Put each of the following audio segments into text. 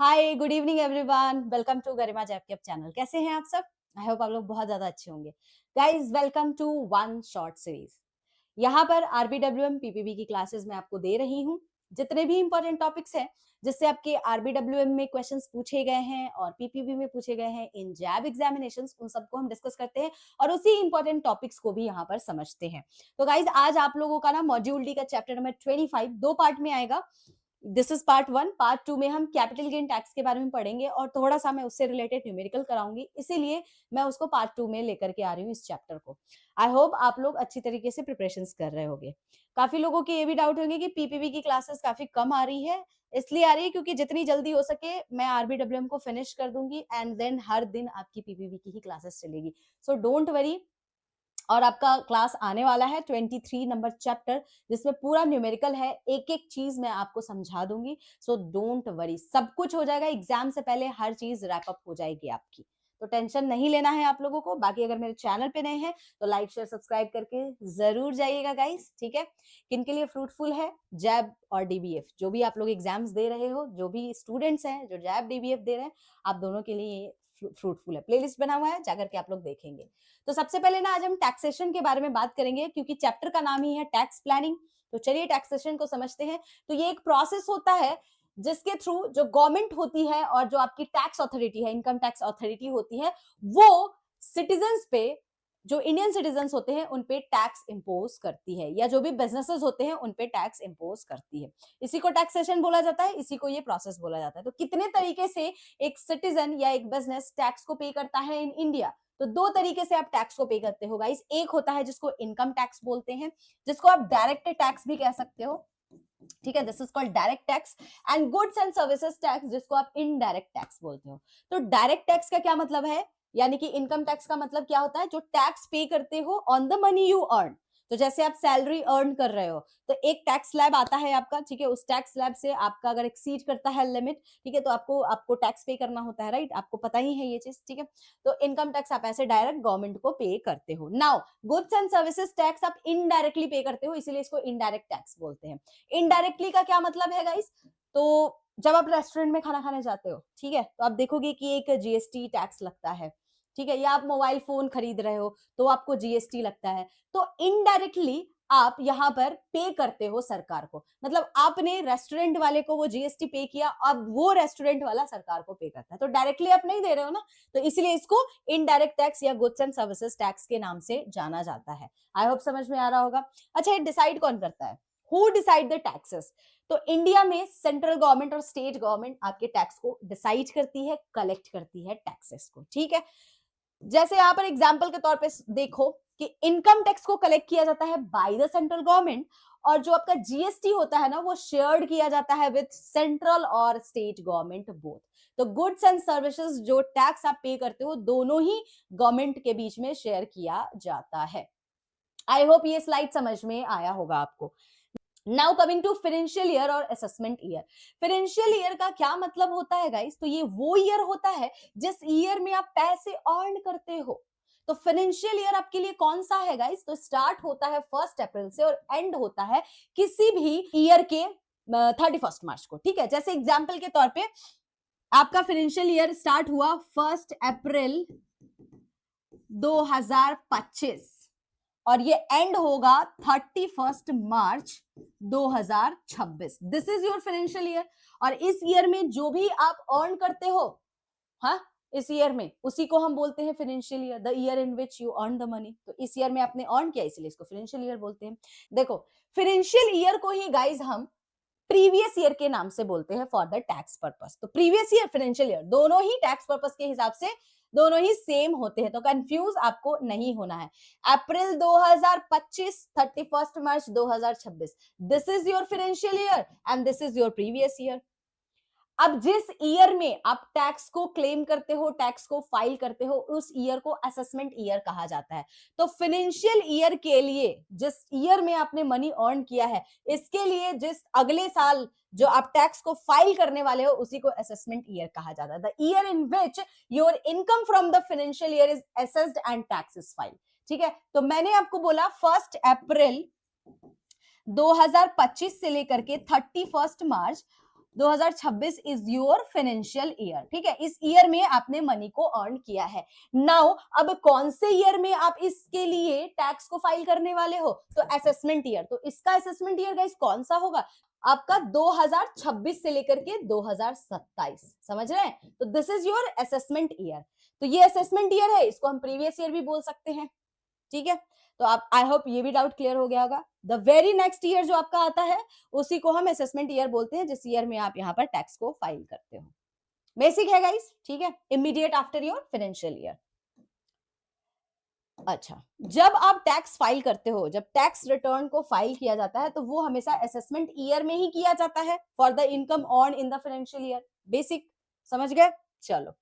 Hi good evening everyone, welcome to Garima जैप channel. कैसे हैं आप सब? आई होप आप लोग बहुत ज्यादा अच्छे होंगे। Guys, welcome to one short series. यहाँ पर आरबीडब्ल्यूएम पीपीबी की क्लासेस मैं आपको दे रही हूँ। जितने भी इंपॉर्टेंट टॉपिक्स हैं जिससे आपके आरबीडब्ल्यूएम में क्वेश्चंस पूछे गए हैं और पीपीबी में पूछे गए हैं इन जैब एग्जामिनेशंस, उन सबको हम डिस्कस करते हैं और उसी इंपॉर्टेंट टॉपिक्स को भी यहाँ पर समझते हैं। तो गाइज, आज आप लोगों का ना मॉड्यूल डी का चैप्टर नंबर 25 दो पार्ट में आएगा। This is part one. Part two में हम कैपिटल गेन टैक्स के बारे में पढ़ेंगे और थोड़ा सा मैं उससे रिलेटेड न्यूमेरिकल कराऊंगी, इसीलिए मैं उसको पार्ट टू में लेकर के आ रही हूँ इस चैप्टर को। आई होप आप लोग अच्छी तरीके से प्रिपरेशन कर रहे होंगे। काफी लोगों के ये भी डाउट होंगे कि पीपीबी की क्लासेस काफी कम आ रही है। इसलिए आ रही है क्योंकि जितनी जल्दी हो सके मैं आरबीडब्ल्यूएम को फिनिश कर दूंगी एंड देन हर दिन आपकी पीपीबी की ही क्लासेस चलेगी। So don't worry. और आपका क्लास आने वाला है 23 नंबर चैप्टर, जिसमें पूरा न्यूमेरिकल है, एक एक चीज मैं आपको समझा दूंगी। सो डोंट वरी, सब कुछ हो जाएगा। एग्जाम से पहले हर चीज रैप अप हो जाएगी आपकी, तो टेंशन नहीं लेना है आप लोगों को। बाकी अगर मेरे चैनल पे नए हैं तो लाइक शेयर सब्सक्राइब करके जरूर जाइएगा गाइस, ठीक है। किन के लिए फ्रूटफुल है? जैब और डीबीएफ, जो भी आप लोग एग्जाम्स दे रहे हो, जो भी स्टूडेंट्स हैं जो जैब डीबीएफ दे रहे हैं, आप दोनों के लिए फ्रूटफुल है। प्लेलिस्ट बना हुआ है, जाकर के आप लोग देखेंगे। तो सबसे पहले ना आज हम टैक्सेशन के बारे में बात करेंगे, क्योंकि चैप्टर का नाम ही है टैक्स प्लानिंग। तो चलिए टैक्सेशन को समझते हैं। तो ये एक प्रोसेस होता है जिसके थ्रू जो गवर्नमेंट होती है और जो आपकी टैक्स अथॉरिटी है, इनकम टैक्स अथॉरिटी होती है, वो सिटीजन्स पे, जो इंडियन सिटीजन्स होते हैं उन पे टैक्स इंपोज करती है, या जो भी बिजनेसेस होते हैं उन पे टैक्स इंपोज करती है। इसी को टैक्सेशन बोला जाता है, इसी को ये प्रोसेस बोला जाता है। तो कितने तरीके से एक सिटीजन या एक बिजनेस टैक्स को पे करता है इन इंडिया? तो दो तरीके से आप टैक्स को पे करते हो गाइस। एक होता है जिसको इनकम टैक्स बोलते हैं, जिसको आप डायरेक्ट टैक्स भी कह सकते हो, ठीक है। This is called direct tax. And goods and services tax, जिसको आप इनडायरेक्ट टैक्स बोलते हो। तो डायरेक्ट टैक्स का क्या मतलब है, यानी कि इनकम टैक्स का मतलब क्या होता है? जो टैक्स पे करते हो on the money you earn. तो जैसे आप सैलरी अर्न कर रहे हो तो एक टैक्स स्लैब आता है आपका, ठीक है। उस टैक्स स्लैब से आपका अगर एक्सीड करता है लिमिट, ठीक है, तो आपको आपको टैक्स पे करना होता है, राइट? आपको पता ही है ये चीज, ठीक है। तो इनकम टैक्स आप ऐसे डायरेक्ट गवर्नमेंट को पे करते हो। Now goods and services tax आप इनडायरेक्टली पे करते हो, इसीलिए इसको इनडायरेक्ट टैक्स बोलते हैं। इनडायरेक्टली का क्या मतलब है गाइस? तो जब आप रेस्टोरेंट में खाना खाने जाते हो, ठीक है, तो आप देखोगे कि एक जीएसटी टैक्स लगता है, ठीक है। या आप मोबाइल फोन खरीद रहे हो तो आपको जीएसटी लगता है। तो इनडायरेक्टली आप यहाँ पर पे करते हो सरकार को, मतलब आपने रेस्टोरेंट वाले को वो जीएसटी पे किया, अब वो रेस्टोरेंट वाला सरकार को पे करता है। तो डायरेक्टली आप नहीं दे रहे हो ना, तो इसलिए इसको इनडायरेक्ट टैक्स या गुड्स एंड सर्विसेज टैक्स के नाम से जाना जाता है। आई होप समझ में आ रहा होगा। अच्छा, ये डिसाइड कौन करता है? Who decide the taxes? तो इंडिया में सेंट्रल गवर्नमेंट और स्टेट गवर्नमेंट आपके टैक्स को डिसाइड करती है, कलेक्ट करती है टैक्सेस को, ठीक है। जैसे यहां पर एग्जांपल के तौर पे देखो कि इनकम टैक्स को कलेक्ट किया जाता है बाय द सेंट्रल गवर्नमेंट, और जो आपका जीएसटी होता है ना, वो शेयर्ड किया जाता है विद सेंट्रल और स्टेट गवर्नमेंट बोथ। तो गुड्स एंड सर्विसेज जो टैक्स आप पे करते हो, दोनों ही गवर्नमेंट के बीच में शेयर किया जाता है। आई होप ये स्लाइड समझ में आया होगा आपको। Now coming to financial year और असेसमेंट ईयर। फाइनेंशियल ईयर का क्या मतलब होता है गाइस? तो ये वो ईयर होता है जिस ईयर में आप पैसे अर्न करते हो। तो फाइनेंशियल ईयर आपके लिए कौन सा है गाइस? तो स्टार्ट होता है 1 अप्रैल से और एंड होता है किसी भी ईयर के 31 मार्च को, ठीक है। जैसे एग्जाम्पल के तौर पे आपका फाइनेंशियल ईयर स्टार्ट हुआ 1 अप्रैल 2025 और ये एंड होगा 31 मार्च 2026। This is your financial year. और इस ईयर में जो भी आप अर्न करते हो, हाँ, इस ईयर में, उसी को हम बोलते हैं financial year, the year in which you earn the money. तो इस ईयर में आपने अर्न किया, इसलिए इसको फाइनेंशियल ईयर बोलते हैं। देखो, फाइनेंशियल ईयर को ही गाइज हम प्रीवियस ईयर के नाम से बोलते हैं फॉर द टैक्स पर्पस। तो प्रीवियस ईयर, फाइनेंशियल ईयर, दोनों ही टैक्स पर्पस के हिसाब से दोनों ही सेम होते हैं, तो कंफ्यूज आपको नहीं होना है। अप्रैल 2025, 31 मार्च 2026, this is your financial year and this is your previous year. अब जिस ईयर में आप टैक्स को क्लेम करते हो, टैक्स को फाइल करते हो, उस ईयर को असेसमेंट ईयर कहा जाता है। तो फाइनेंशियल ईयर के लिए जिस ईयर में आपने मनी अर्न किया है, इसके लिए जिस अगले साल जो आप टैक्स को फाइल करने वाले हो, उसी को असेसमेंट ईयर कहा जाता है। The year in which your income from the financial year is assessed and tax is filed, ठीक है। तो मैंने आपको बोला 1 अप्रैल 2025 से लेकर के 31 मार्च 2026 इज योर फाइनेंशियल ईयर, ठीक है, इस ईयर में आपने मनी को अर्न किया है। नाउ अब कौन से ईयर में आप इसके लिए टैक्स को फाइल करने वाले हो, तो असेसमेंट ईयर। तो इसका असेसमेंट ईयर गाइस कौन सा होगा, आपका 2026 से लेकर के 2027, समझ रहे हैं, तो this is your assessment year. तो ये असेसमेंट ईयर है, इसको हम प्रीवियस ईयर भी बोल सकते हैं, ठीक है। तो आप, आई होप ये भी डाउट क्लियर हो गया होगा। द वेरी नेक्स्ट ईयर जो आपका आता है उसी को हम असेसमेंट ईयर बोलते हैं, जिस ईयर में आप यहाँ पर टैक्स को फाइल करते हो। बेसिक है गाइस, ठीक है, immediate after your financial year. अच्छा, जब आप टैक्स फाइल करते हो, जब टैक्स रिटर्न को फाइल किया जाता है तो वो हमेशा असेसमेंट ईयर में ही किया जाता है for the income earn in the financial year. Basic समझ गए। चलो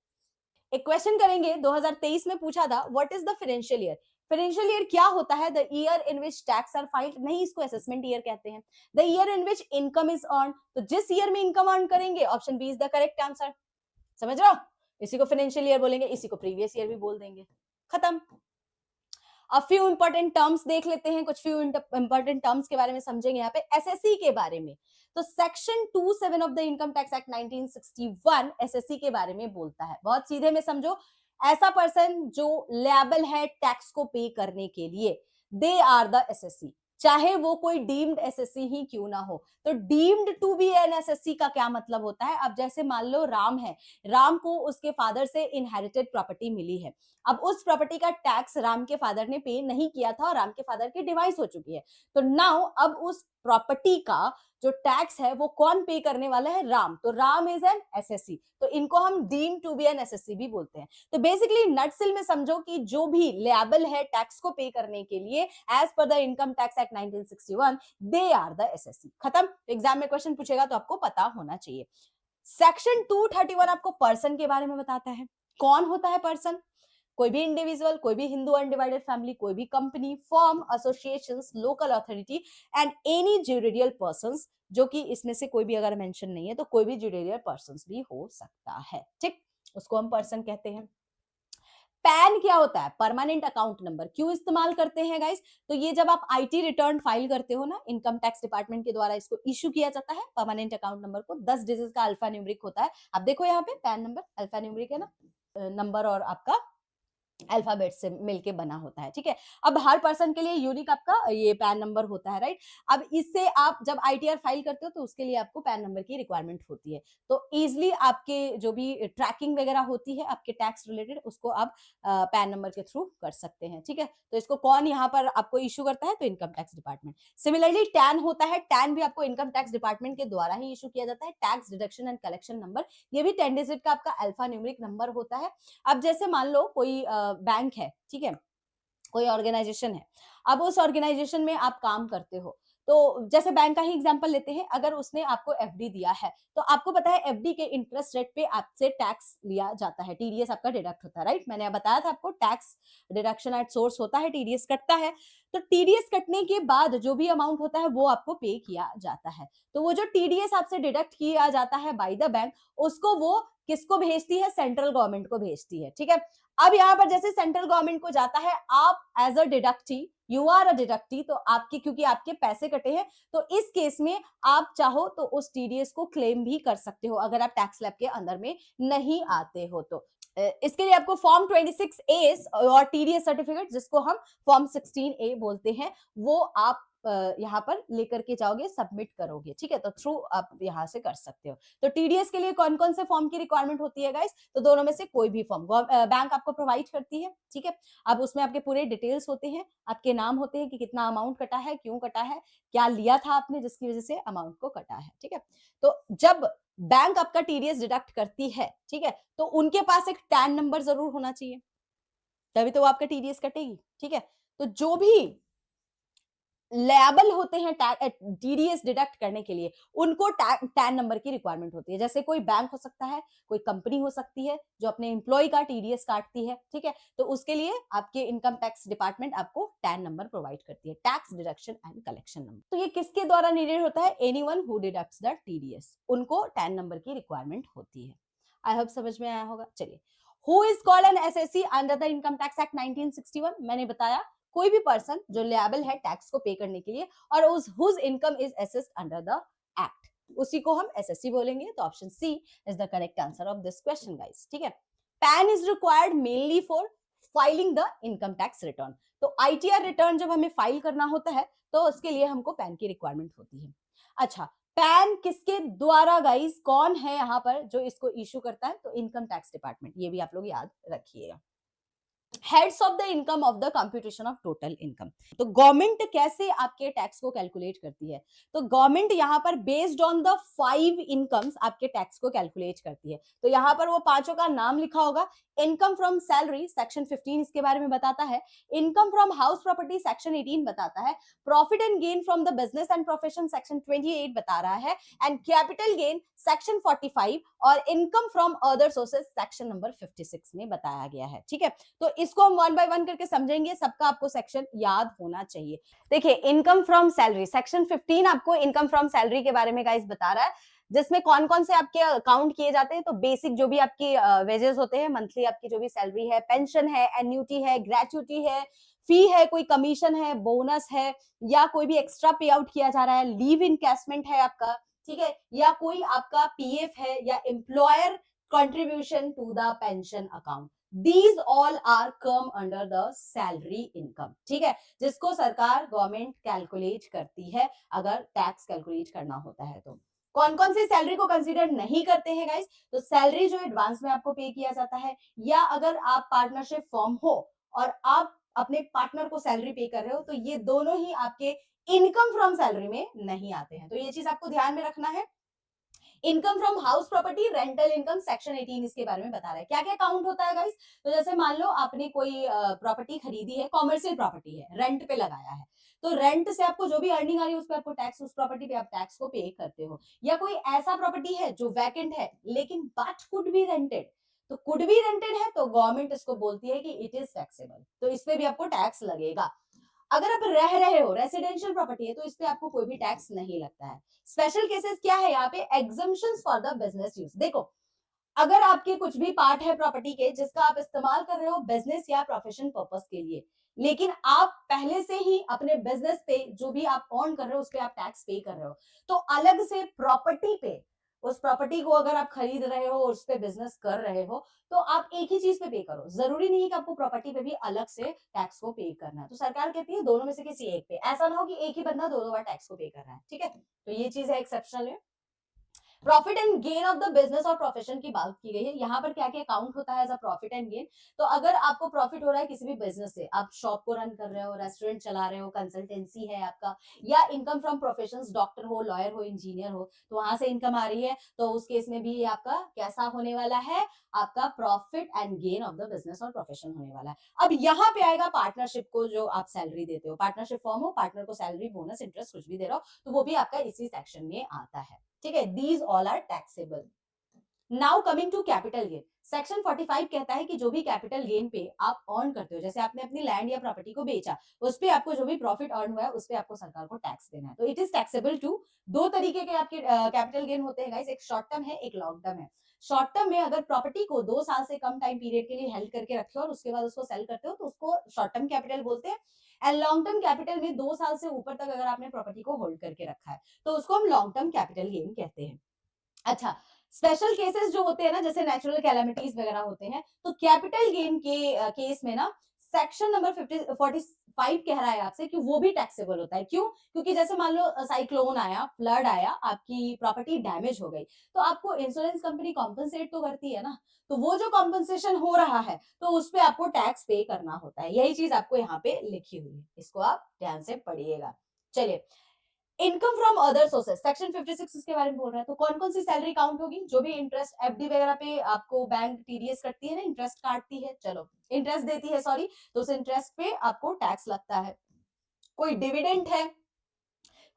एक क्वेश्चन करेंगे, 2023 में पूछा था what is the financial year. Financial year क्या होता है, the year in which tax are filed, नहीं इसको असेसमेंट ईयर कहते हैं। The year in which income is earn, तो जिस ईयर में इनकम अर्न करेंगे, option B is the correct answer. समझ रहे हो, इसी को फाइनेंशियल ईयर बोलेंगे, इसी को प्रीवियस ईयर भी बोल देंगे, खत्म। अब फ्यू इंपॉर्टेंट टर्म्स देख लेते हैं, कुछ फ्यू इंपॉर्टेंट टर्म्स के बारे में समझेंगे यहाँ पे एसएससी के बारे में। तो section 27 of the income tax act 1961 SSC के बारे में बोलता है। बहुत सीधे में समझो, ऐसा पर्सन जो लेबल है टैक्स को पे करने के लिए, दे आर द एसएससी, चाहे वो कोई डीम्ड एसएससी ही क्यों ना हो। तो deemed to be an SSC का क्या मतलब होता है, अब जैसे मान लो राम है, राम को उसके फादर से इनहेरिटेड प्रॉपर्टी मिली है, अब उस प्रॉपर्टी का टैक्स राम के फादर ने पे नहीं किया था और राम के फादर की डिवाइस हो चुकी है, तो नाउ अब उस प्रॉपर्टी का जो टैक्स है वो कौन पे करने वाला है, राम। तो राम इज एन एसएससी, तो इनको हम deem to be an SSC भी बोलते हैं। तो बेसिकली नटसिल में समझो कि जो भी लेबल है टैक्स को पे करने के लिए as per the income tax act 1961, they are the SSC. खत्म। एग्जाम में क्वेश्चन पूछेगा तो आपको पता होना चाहिए। सेक्शन 231 आपको पर्सन के बारे में बताता है। कौन होता है पर्सन, कोई भी इंडिविजुअल, कोई भी हिंदू अनडिवाइडेड फैमिली, कोई भी company, firm, associations, local authority and any juridical persons, जो कि इसमें से कोई भी अगर मेंशन नहीं है तो कोई भी ज्यूरिडियल पर्संस भी हो सकता है, ठीक, उसको हम पर्सन कहते हैं। पैन क्या होता है, परमानेंट अकाउंट नंबर। क्यों इस्तेमाल करते हैं गाइस, तो ये जब आप आईटी रिटर्न फाइल करते हो ना, इनकम टैक्स डिपार्टमेंट के द्वारा इसको इशू किया जाता है परमानेंट अकाउंट नंबर को। 10 डिजिट का अल्फा न्यूमेरिक होता है। अब देखो यहाँ पे पैन नंबर अल्फा न्यूमेरिक है ना, नंबर और आपका अल्फाबेट से मिलके बना होता है, ठीक है। अब हर पर्सन के लिए यूनिक आपका ये पैन नंबर होता है, राइट। अब इससे आप जब आईटीआर फाइल करते हो तो उसके लिए आपको पैन नंबर की रिक्वायरमेंट होती है। तो इजिली आपके जो भी ट्रैकिंग वगैरह होती है आपके टैक्स रिलेटेड, उसको आप पैन नंबर के थ्रू कर सकते हैं, ठीक है। तो इसको कौन यहाँ पर आपको इशू करता है, तो income tax department. Similarly tan होता है, टैन भी आपको इनकम टैक्स डिपार्टमेंट के द्वारा ही इशू किया जाता है। Tax deduction and collection number, ये भी 10 डिजिट का आपका अल्फा न्यूमेरिक नंबर होता है। अब जैसे मान लो कोई बैंक है, ठीक है, कोई ऑर्गेनाइजेशन है, अब उस ऑर्गेनाइजेशन में आप काम करते हो, तो जैसे बैंक का ही एग्जांपल लेते हैं, अगर उसने आपको एफडी दिया है तो आपको पता है एफडी के इंटरेस्ट रेट पे आपसे टैक्स लिया जाता है, टीडीएस आपका डिडक्ट होता है, राइट। मैंने बताया था आपको टैक्स डिडक्शन एट सोर्स होता है, टीडीएस कटता है। तो टीडीएस कटने के बाद जो भी अमाउंट होता है वो आपको पे किया जाता है। तो वो जो टीडीएस आपसे डिडक्ट किया जाता है बाय द बैंक, उसको वो किसको भेजती है, सेंट्रल गवर्नमेंट को भेजती है, ठीक है। अब यहाँ पर जैसे सेंट्रल गवर्नमेंट को जाता है, आप as a deductee, you are a deductee, तो आपके क्योंकि आपके पैसे कटे हैं, तो इस केस में आप चाहो तो उस टीडीएस को क्लेम भी कर सकते हो अगर आप टैक्स स्लैब के अंदर में नहीं आते हो तो। इसके लिए आपको फॉर्म 26A और टीडीएस सर्टिफिकेट, जिसको हम फॉर्म 16A बोलते हैं, वो आप यहाँ पर लेकर के जाओगे, सबमिट करोगे, ठीक है। तो थ्रू आप यहाँ से कर सकते हो। तो टीडीएस के लिए कौन कौन से फॉर्म की रिक्वायरमेंट होती है गाइस, तो दोनों में से कोई भी फॉर्म बैंक आपको प्रोवाइड करती है, ठीक है। अब उसमें आपके पूरे डिटेल्स होते हैं, आपके नाम होते हैं कि कितना अमाउंट कटा है, क्यों कटा है, क्या लिया था आपने जिसकी वजह से अमाउंट को कटा है, ठीक है। तो जब बैंक आपका टीडीएस डिडक्ट करती है, ठीक है, तो उनके पास एक टैन नंबर जरूर होना चाहिए, तभी तो वो आपका टीडीएस कटेगी, ठीक है। तो जो भी लेबल होते हैं टीडीएस डिडक्ट करने के लिए, उनको टैन नंबर की रिक्वायरमेंट होती है। जैसे कोई बैंक हो सकता है, कोई कंपनी हो सकती है जो अपने एम्प्लॉय का टीडीएस काटती है, ठीक है। तो उसके लिए आपके इनकम टैक्स डिपार्टमेंट आपको टैन नंबर प्रोवाइड करती है, tax deduction and collection number. तो ये किसके द्वारा नीडेड होता है, एनीवन हु डिडक्ट्स द टीडीएस, उनको टैन नंबर की रिक्वायरमेंट होती है। आई होप समझ में आया होगा। चलिए, who is called an SSC under the income tax act 1961, मैंने बताया कोई भी पर्सन जो लेबल है टैक्स को पे करने के लिए और उस whose income is assessed under the act. उसी को हम एसएससी बोलेंगे। तो option C is the correct answer of this question guys. ठीक है, PAN is required mainly for filing the income tax return. तो आईटीआर रिटर्न जब हमें फाइल करना होता है तो उसके लिए हमको पैन की रिक्वायरमेंट होती है। अच्छा, पैन किसके द्वारा गाइस, कौन है यहां पर जो इसको इशू करता है? तो इनकम टैक्स डिपार्टमेंट। ये भी आप लोग याद रखिएगा। Heads of the income of the computation of total income. तो गवर्नमेंट कैसे आपके टैक्स को कैलकुलेट करती है? तो गवर्नमेंट यहाँ पर बेस्ड ऑन द 5 इनकम्स आपके टैक्स को कैलकुलेट करती है। तो यहाँ पर वो पांचों का नाम लिखा होगा। इनकम फ्रॉम सैलरी सेक्शन 15 इसके बारे में बताता है। Income from house property section 18 बताता है। Profit and gain from the business and profession section 28 बता रहा है। एंड कैपिटल गेन सेक्शन 45 और income from other sources section number 56 में बताया गया है। ठीक है, तो इसको हम वन बाय वन करके समझेंगे। सबका आपको सेक्शन याद होना चाहिए। देखिए, इनकम फ्रॉम सैलरी सेक्शन 15 आपको इनकम फ्रॉम सैलरी के बारे में गाइस बता रहा है, जिसमें कौन कौन से आपके अकाउंट किए जाते हैं। तो बेसिक जो भी आपकी वेजेस होते हैं, मंथली आपकी जो भी सैलरी है, पेंशन है, एन्युटी है, ग्रेचुटी है, फी है, कोई कमीशन है, बोनस है, या कोई भी एक्स्ट्रा पे आउट किया जा रहा है, लीव इनकैशमेंट है आपका, ठीक है, या कोई आपका पीएफ है, या employer contribution to the pension account. These all are come under the salary income। ठीक है, जिसको सरकार गवर्नमेंट कैलकुलेट करती है अगर टैक्स कैलकुलेट करना होता है। तो कौन कौन सी सैलरी को कंसीडर नहीं करते हैं गाइस? तो सैलरी जो एडवांस में आपको पे किया जाता है, या अगर आप पार्टनरशिप फॉर्म हो और आप अपने पार्टनर को सैलरी पे कर रहे हो, तो ये दोनों ही आपके इनकम फ्रॉम सैलरी में नहीं आते हैं। तो ये चीज आपको ध्यान में रखना है। Income from house property, rental income section 18 इसके बारे में बता रहा है। क्या क्या काउंट होता है गाइस? तो जैसे मान लो आपने कोई प्रॉपर्टी खरीदी है, कॉमर्शियल प्रॉपर्टी है, रेंट पे लगाया है, तो रेंट से आपको जो भी अर्निंग आ रही है उस पर आपको टैक्स, उस प्रॉपर्टी पे आप टैक्स को पे करते हो। या कोई ऐसा प्रॉपर्टी है जो वैकेंट है लेकिन बट कुड बी रेंटेड, तो कुड बी रेंटेड है तो गवर्नमेंट इसको बोलती है कि इट इज टैक्सेबल, तो इस पे भी आपको टैक्स लगेगा। अगर आप रह रहे हो, रेसिडेंशियल प्रॉपर्टी है, तो इस पे आपको कोई भी टैक्स नहीं लगता है। स्पेशल केसेस क्या है यहाँ पे? Exemptions for the business use. देखो, अगर आपके कुछ भी पार्ट है प्रॉपर्टी के जिसका आप इस्तेमाल कर रहे हो बिजनेस या प्रोफेशन पर्पस के लिए, लेकिन आप पहले से ही अपने बिजनेस पे जो भी आप ऑन कर रहे हो उस पे आप टैक्स पे कर रहे हो, तो अलग से प्रॉपर्टी पे, उस प्रॉपर्टी को अगर आप खरीद रहे हो और उस पे बिजनेस कर रहे हो, तो आप एक ही चीज पे करो। जरूरी नहीं है कि आपको प्रॉपर्टी पे भी अलग से टैक्स को पे करना है। तो सरकार कहती है दोनों में से किसी एक पे। ऐसा ना हो कि एक ही बंदा दो दो बार टैक्स को पे कर रहा है। ठीक है, तो ये चीज है एक्सेप्शनल है। Profit and gain of the business और प्रोफेशन की बात की गई है। यहाँ पर क्या क्या काउंट होता है as a profit and gain? तो अगर आपको प्रॉफिट हो रहा है किसी भी बिजनेस से, आप शॉप को रन कर रहे हो, रेस्टोरेंट चला रहे हो, कंसल्टेंसी है आपका, या इनकम फ्रॉम प्रोफेशंस, डॉक्टर हो, लॉयर हो, इंजीनियर हो, तो वहां से इनकम आ रही है, तो उस केस में भी ये आपका कैसा होने वाला है? आपका profit and gain of the business और प्रोफेशन होने वाला है। अब यहाँ पे आएगा पार्टनरशिप को जो आप सैलरी देते हो, पार्टनरशिप फॉर्म हो, पार्टनर को सैलरी, बोनस, इंटरेस्ट कुछ भी दे रहे हो, तो वो भी आपका इसी सेक्शन में आता है। ठीक है, these all are taxable. Now coming to capital gain, section 45 कहता है कि जो भी कैपिटल गेन पे आप अर्न करते हो, जैसे आपने अपनी लैंड या प्रॉपर्टी को बेचा, उस पे आपको जो भी प्रॉफिट अर्न हुआ है उस पे आपको सरकार को टैक्स देना है। तो इट इज टैक्सेबल टू। दो तरीके के आपके कैपिटल गेन होते हैं गाइस, एक शॉर्ट टर्म है, एक लॉन्ग टर्म है। शॉर्ट टर्म में अगर प्रॉपर्टी को 2 साल से कम टाइम पीरियड के लिए हेल्ड करके रखे हो और उसके बाद उसको सेल करते हो, तो उसको शॉर्ट टर्म कैपिटल बोलते हैं। एंड लॉन्ग टर्म कैपिटल में 2 साल से ऊपर तक अगर आपने प्रॉपर्टी को होल्ड करके रखा है, तो उसको हम लॉन्ग टर्म कैपिटल गेन कहते हैं। अच्छा, स्पेशल केसेस जो होते हैं ना, जैसे नेचुरल कैलामिटीज वगैरह होते हैं, तो कैपिटल गेन के केस में ना सेक्शन नंबर 45 कह रहा है आपसे कि वो भी टैक्सेबल होता है। क्यों? क्योंकि जैसे मान लो साइक्लोन आया, फ्लड आया, आपकी प्रॉपर्टी डैमेज हो गई, तो आपको इंश्योरेंस कंपनी कॉम्पनसेट तो करती है ना, तो वो जो कॉम्पनसेशन हो रहा है तो उस पे आपको टैक्स पे करना होता है। यही चीज आपको यहाँ पे लिखी हुई है, इसको आप ध्यान से पढ़िएगा। चलिए, income from other sources section 56 इसके बारे में बोल रहा है। तो कौन कौन सी सैलरी काउंट होगी? जो भी इंटरेस्ट एफडी वगैरह पे आपको बैंक टीडीएस कटती है ना, इंटरेस्ट काटती है, चलो इंटरेस्ट देती है सॉरी, तो उस इंटरेस्ट पे आपको टैक्स लगता है। कोई डिविडेंड है,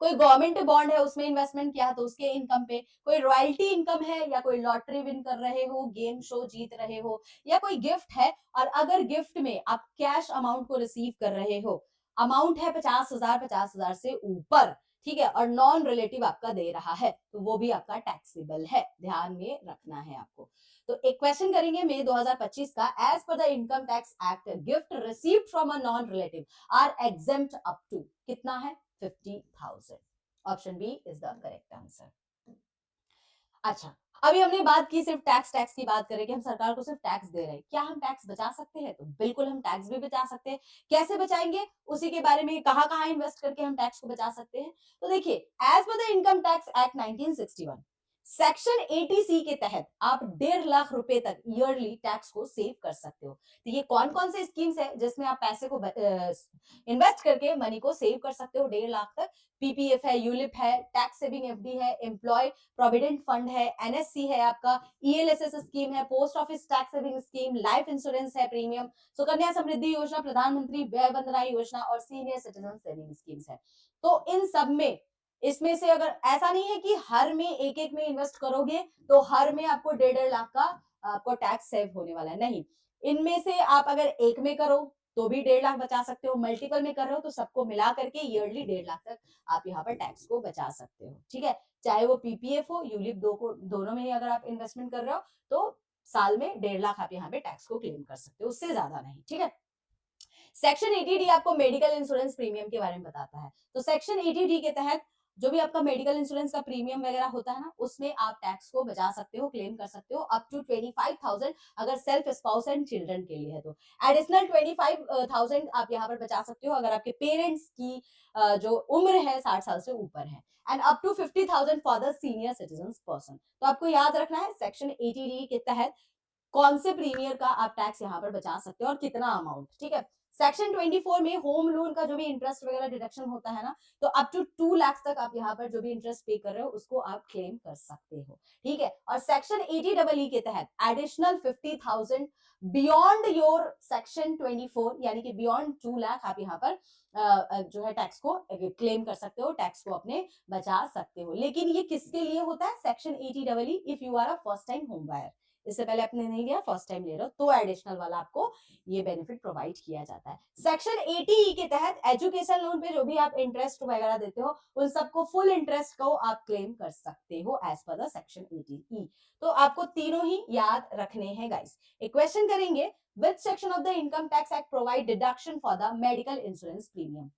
कोई गवर्नमेंट बॉन्ड है उसमें इन्वेस्टमेंट किया तो उसके इनकम पे, कोई रॉयल्टी इनकम है, या कोई लॉटरी विन कर रहे हो, गेम शो जीत रहे हो, या कोई गिफ्ट है, और अगर गिफ्ट में आप कैश अमाउंट को रिसीव कर रहे हो, अमाउंट है 50,000 से ऊपर, ठीक है, और नॉन रिलेटिव आपका दे रहा है, तो वो भी आपका टैक्सेबल है। ध्यान में रखना है आपको। तो एक क्वेश्चन करेंगे मई 2025 का, as per the income tax act gift received from a non relative are exempt up to, कितना है? 50,000। Option B is the correct answer. अच्छा, अभी हमने बात की सिर्फ टैक्स की बात करें कि हम सरकार को सिर्फ टैक्स दे रहे हैं। क्या हम टैक्स बचा सकते हैं? तो बिल्कुल हम टैक्स भी बचा सकते हैं। कैसे बचाएँगे? उसी के बारे में कहाँ-कहाँ इन्वेस्ट करके हम टैक्स को बचा सकते हैं। तो देखिए, as per the income tax act 1961 section 80 सी के तहत आप 1.5 लाख रुपए तक ईयरली टैक्स को सेव कर सकते हो। तो ये कौन-कौन से स्कीम्स है जिसमें आप पैसे को इन्वेस्ट करके मनी को सेव कर सकते हो 1.5 लाख तक? पीपीएफ है, यूलिप है, टैक्स सेविंग एफडी है, एम्प्लॉय प्रोविडेंट फंड है, एनएससी है आपका, ईएलएसएस स्कीम है, post office tax saving scheme, life insurance है प्रीमियम, सुकन्या समृद्धि योजना, प्रधानमंत्री व्यय वंदना योजना और सीनियर सिटीजन सेविंग स्कीम्स है। तो इन सब में इसमें से अगर ऐसा नहीं है कि हर में एक-एक में इन्वेस्ट करोगे तो हर में आपको 1.5 लाख का आपको टैक्स सेव होने वाला है, नहीं। इनमें से आप अगर एक में करो तो भी 1.5 लाख बचा सकते हो, मल्टीपल में कर रहे हो तो सबको मिला करके ईयरली 1.5 लाख तक आप यहाँ पर टैक्स को बचा सकते हो, ठीक है? चाहे वो पीपीएफ हो, यूलिप दो को दोनों में ही अगर आप इन्वेस्टमेंट कर रहे हो तो साल में 1.5 लाख आप यहाँ पे टैक्स को क्लेम कर सकते हो, उससे ज्यादा नहीं, ठीक है? सेक्शन 80 डी आपको मेडिकल इंश्योरेंस प्रीमियम के बारे में बताता है। तो सेक्शन 80 डी के तहत जो भी आपका मेडिकल इंश्योरेंस का प्रीमियम वगैरह होता है ना, उसमें आप टैक्स को बचा सकते हो, क्लेम कर सकते हो अप टू 25,000 अगर सेल्फ स्पाउस एंड चिल्ड्रन के लिए है तो। एडिशनल 25,000 आप यहाँ पर बचा सकते हो अगर आपके पेरेंट्स की जो उम्र है 60 साल से ऊपर है। And up to 50,000 for the senior citizen person. तो आपको याद रखना है सेक्शन 80 डी के तहत कौन से प्रीमियर का आप टैक्स यहाँ पर बचा सकते हो और कितना अमाउंट, ठीक है? सेक्शन 24 में होम लोन का जो भी इंटरेस्ट वगैरह डिडक्शन होता है ना, तो अप टू 2 लाख तक आप यहाँ पर जो भी इंटरेस्ट पे कर रहे हो उसको आप क्लेम कर सकते हो, ठीक है? और सेक्शन 80 डबल ई के तहत एडिशनल 50,000 बियॉन्ड योर सेक्शन 24 यानी कि बियॉन्ड 2 लाख आप यहाँ पर जो है टैक्स को क्लेम कर सकते हो, टैक्स को अपने बचा सकते हो। लेकिन ये किसके लिए होता है? Section 80 double E if you are a first time home buyer. इससे पहले आपने नहीं लिया, फर्स्ट टाइम ले रहे हो तो एडिशनल वाला आपको ये बेनिफिट प्रोवाइड किया जाता है। सेक्शन 80 के तहत एजुकेशन लोन पे जो भी आप इंटरेस्ट वगैरह देते हो उन सबको फुल इंटरेस्ट को आप क्लेम कर सकते हो एज पर द सेक्शन 80 ई। तो आपको तीनों ही याद रखने हैं गाइस। एक क्वेश्चन करेंगे, which section of the income tax act provide deduction for the medical insurance premium?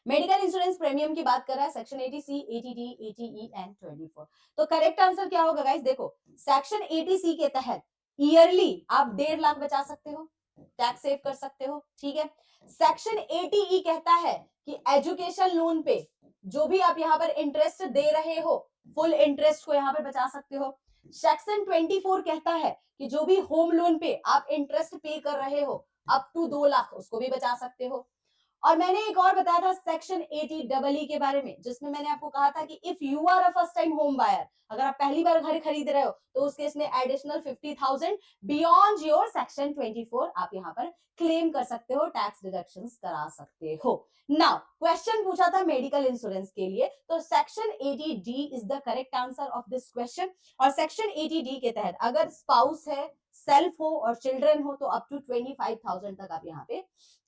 Medical insurance premium की बात कर रहा है section 80 C, 80 D, 80 E and 24। तो करेक्ट आंसर क्या होगा गाइस? देखो, सेक्शन 80 सी के तहत ईयरली आप 1.5 लाख बचा सकते हो, टैक्स सेव कर सकते हो, ठीक है? सेक्शन 80 ई कहता है कि एजुकेशन लोन पे जो भी आप यहाँ पर इंटरेस्ट दे रहे हो फुल इंटरेस्ट को यहाँ पर बचा सकते हो। सेक्शन 24 कहता है कि जो भी होम लोन पे आप इंटरेस्ट पे कर रहे हो अप टू 2 लाख उसको भी बचा सकते हो। और मैंने एक और बताया था सेक्शन 80 डबल ई के बारे में जिसमें मैंने आपको कहा था कि if you are a first time home buyer, अगर आप पहली बार घर खरीद रहे हो तो उस केस में एडिशनल 50,000 बियॉन्ड योर सेक्शन 24 आप यहाँ पर क्लेम कर सकते हो, टैक्स डिडक्शन करा सकते हो। नाउ क्वेश्चन पूछा था मेडिकल इंश्योरेंस के लिए, तो section 80 D is the correct answer of this question. और सेक्शन 80 डी के तहत अगर स्पाउस है, सेल्फ हो और चिल्ड्रन हो तो अप टू 25,000 तक आप यहाँ पे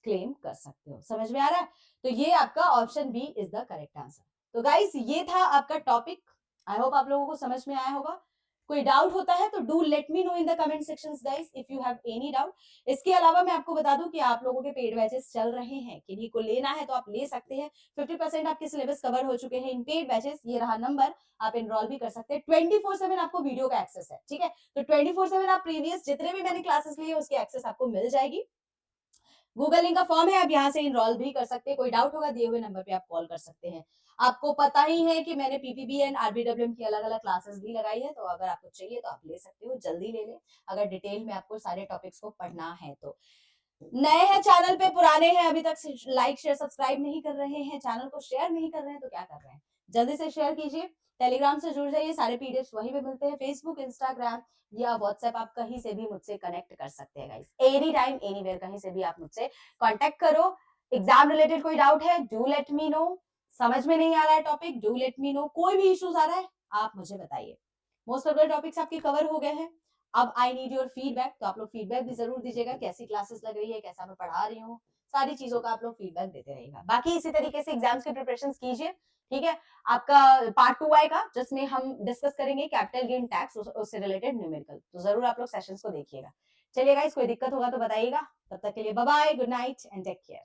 क्लेम कर सकते हो। समझ में आ रहा है? तो ये आपका option B is the correct answer. तो गाइस ये था आपका टॉपिक। आई होप आप लोगों को समझ में आया होगा। कोई डाउट होता है तो do let me know in the comment sections guys if you have any doubt. इसके अलावा मैं आपको बता दूं कि आप लोगों के पेड बैचेस चल रहे हैं, किन्हीं को लेना है तो आप ले सकते हैं। 50% आपके सिलेबस कवर हो चुके हैं इन पेड बैचेस। ये रहा नंबर, आप एनरोल भी कर सकते हैं। 24/7 आपको वीडियो का एक्सेस है, ठीक है? तो 24/7 आप प्रीवियस जितने भी मैंने क्लासेस लिए उसकी एक्सेस आपको मिल जाएगी। गूगल लिंक का फॉर्म है, आप यहाँ से इनरोल भी कर सकते हैं। कोई डाउट होगा दिए हुए नंबर पे आप कॉल कर सकते हैं। आपको पता ही है कि मैंने पीपीबी एंड आरबीडब्ल्यूएम की अलग-अलग क्लासेस भी लगाई है, तो अगर आपको चाहिए तो आप ले सकते हो, जल्दी ले लें, अगर डिटेल में आपको सारे टॉपिक्स को पढ़ना है तो। नए हैं चैनल पे, पुराने हैं अभी तक लाइक शेयर सब्सक्राइब नहीं कर रहे हैं, चैनल को शेयर नहीं कर रहे हैं तो क्या कर रहे हैं? जल्दी से शेयर कीजिए। टेलीग्राम से जुड़ जाइए, सारे पीडीएफ वहीं पे मिलते हैं। फेसबुक, इंस्टाग्राम या व्हाट्सएप आप कहीं से भी मुझसे कनेक्ट कर सकते हैं गाइस। एनी टाइम एनीवेयर कहीं से भी आप मुझसे कांटेक्ट करो। एग्जाम रिलेटेड कोई डाउट है डू लेट मी नो। समझ में नहीं आ रहा है topic do let me know. कोई भी इश्यूज आ रहा है आप मुझे बताइए। मोस्ट ऑफ द टॉपिक्स आपके कवर हो गए हैं। अब आई नीड योर फीडबैक, तो आप लोग फीडबैक भी जरूर दीजिएगा, कैसी क्लासेस लग रही है, कैसा मैं पढ़ा रही हूँ, सारी चीजों का आप लोग फीडबैक देते रहिएगा। बाकी इसी तरीके से एग्जाम्स की प्रिपरेशन कीजिए, ठीक है? आपका पार्ट 2 आएगा जिसमें हम डिस्कस करेंगे कैपिटल गेन टैक्स, उससे रिलेटेड न्यूमेरिकल, तो जरूर आप लोग सेशंस को देखिएगा। चलिए गाइस, कोई दिक्कत होगा तो बताइएगा। तब तक के लिए bye bye, good night and take care.